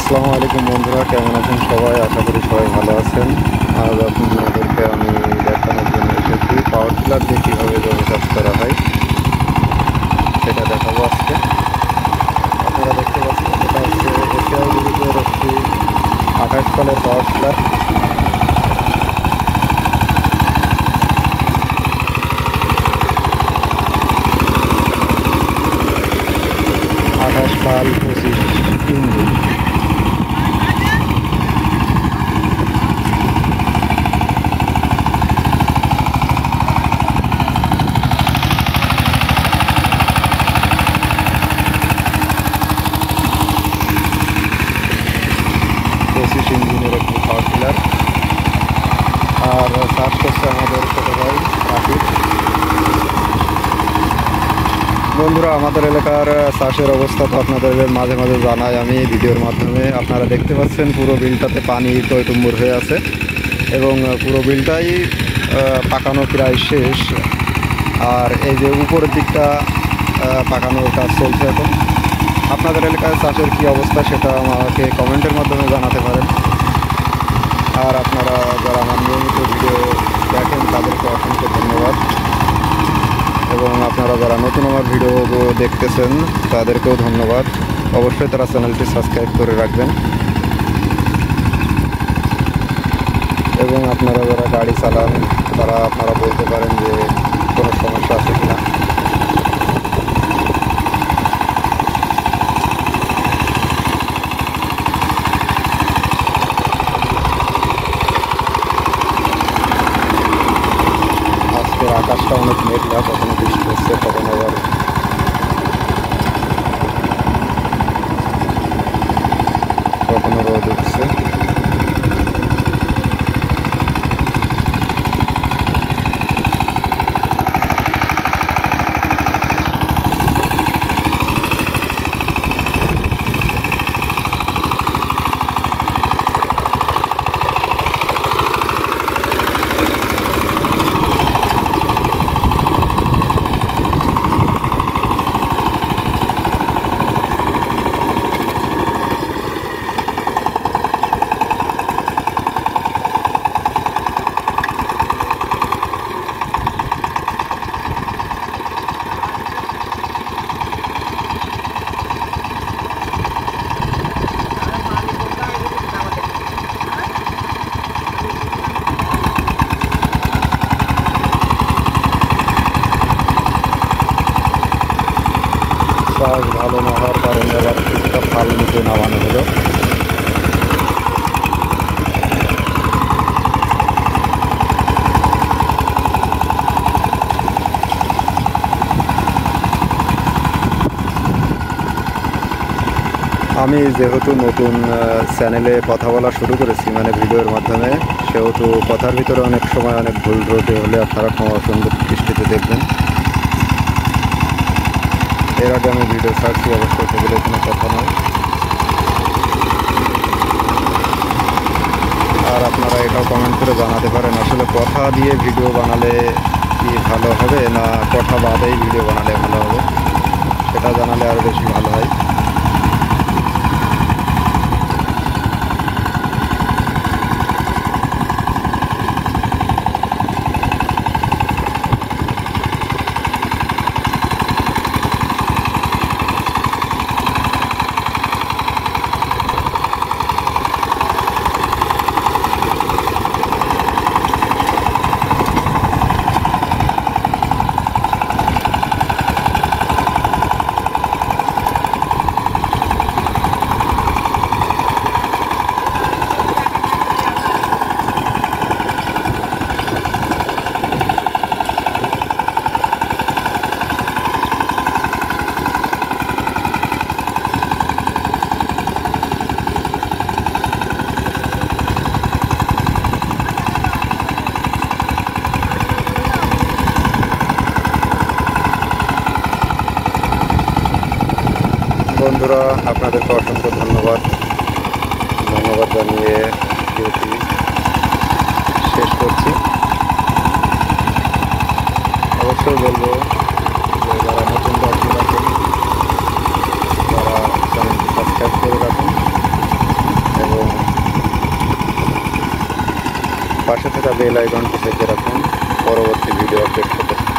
আসসালামু আলাইকুম বন্ধুরা, কেমন আছেন সবাই? আশা করি সবাই ভালো আছেন। আজ আপনাদেরকে আমি দেখানোর জন্য এসেছি পাওয়ার টিলার দিয়ে কীভাবে জমি চাষ করা হয় সেটা দেখাবো আজকে। আপনারা দেখতে পাচ্ছেন এটা হচ্ছে এশিয়ার গ্রুপের একটি 28 সালের পাওয়ার টিলার। আঠাশ সাল 25 ইঞ্জিন। ইঞ্জিনের একটি পাওয়ার টিলার। আর চাষ করছে আমাদের ছোট ভাই রাকিব। বন্ধুরা, আমাদের এলাকার চাষের অবস্থা তো আপনাদের মাঝে মাঝে জানাই আমি ভিডিওর মাধ্যমে। আপনারা দেখতে পাচ্ছেন পুরো বিলটাতে পানি টইটুম্বুর হয়ে আছে এবং পুরো বিলটাই পাকানো প্রায় শেষ। আর এই যে উপরের দিকটা পাকানোর কাজ চলছে এখন। আপনাদের এলাকায় চাষের কী অবস্থা সেটা আমাকে কমেন্টের মাধ্যমে জানাতে পারেন। আর আপনারা যারা আমার নিয়মিত ভিডিও দেখেন তাদেরকে অসংখ্য ধন্যবাদ, এবং আপনারা যারা নতুন আমার ভিডিও দেখতেছেন তাদেরকেও ধন্যবাদ। অবশ্যই তারা চ্যানেলটি সাবস্ক্রাইব করে রাখবেন, এবং আপনারা যারা গাড়ি চালান তারা আপনারা বলতে পারেন যে কোনো সমস্যা আছে কিনা। আজকের আকাশটা অনেক মেঘলা, কখনো বৃষ্টি হচ্ছে কখনো আবার রোদ উঠছে। চাষ ভালো না হওয়ার কারণে আবার কিছুটা ফাল নিচে নামানো হলো। আমি যেহেতু নতুন চ্যানেলে কথা বলা শুরু করেছি, মানে ভিডিওর মাধ্যমে, সেহেতু কথার ভিতরে অনেক সময় অনেক ভুল ত্রুটি হলে আপনারা ক্ষমা সুন্দর দৃষ্টিতে দেখবেন। এর আগে আমি ভিডিও ছাড়ছি, অবশ্যই সেগুলো কোনো কথা নয়। আর আপনারা এটাও কমেন্ট করে জানাতে পারেন আসলে কথা দিয়ে ভিডিও বানালে কি ভালো হবে না কথা বাদেই ভিডিও বানালে ভালো হবে, সেটা জানালে আরও বেশি ভালো হয়। বন্ধুরা, আপনাদেরকে অসংখ্য ধন্যবাদ জানিয়ে ভিডিওটি শেষ করছি। অবশ্যই বলবো যে যারা নতুন দর্শক আছেন তারা চ্যানেলটি সাবস্ক্রাইব করে রাখুন। পাশে থাকা বেল আইকনটি চেপে রাখুন পরবর্তী ভিডিও আপডেট পেতে।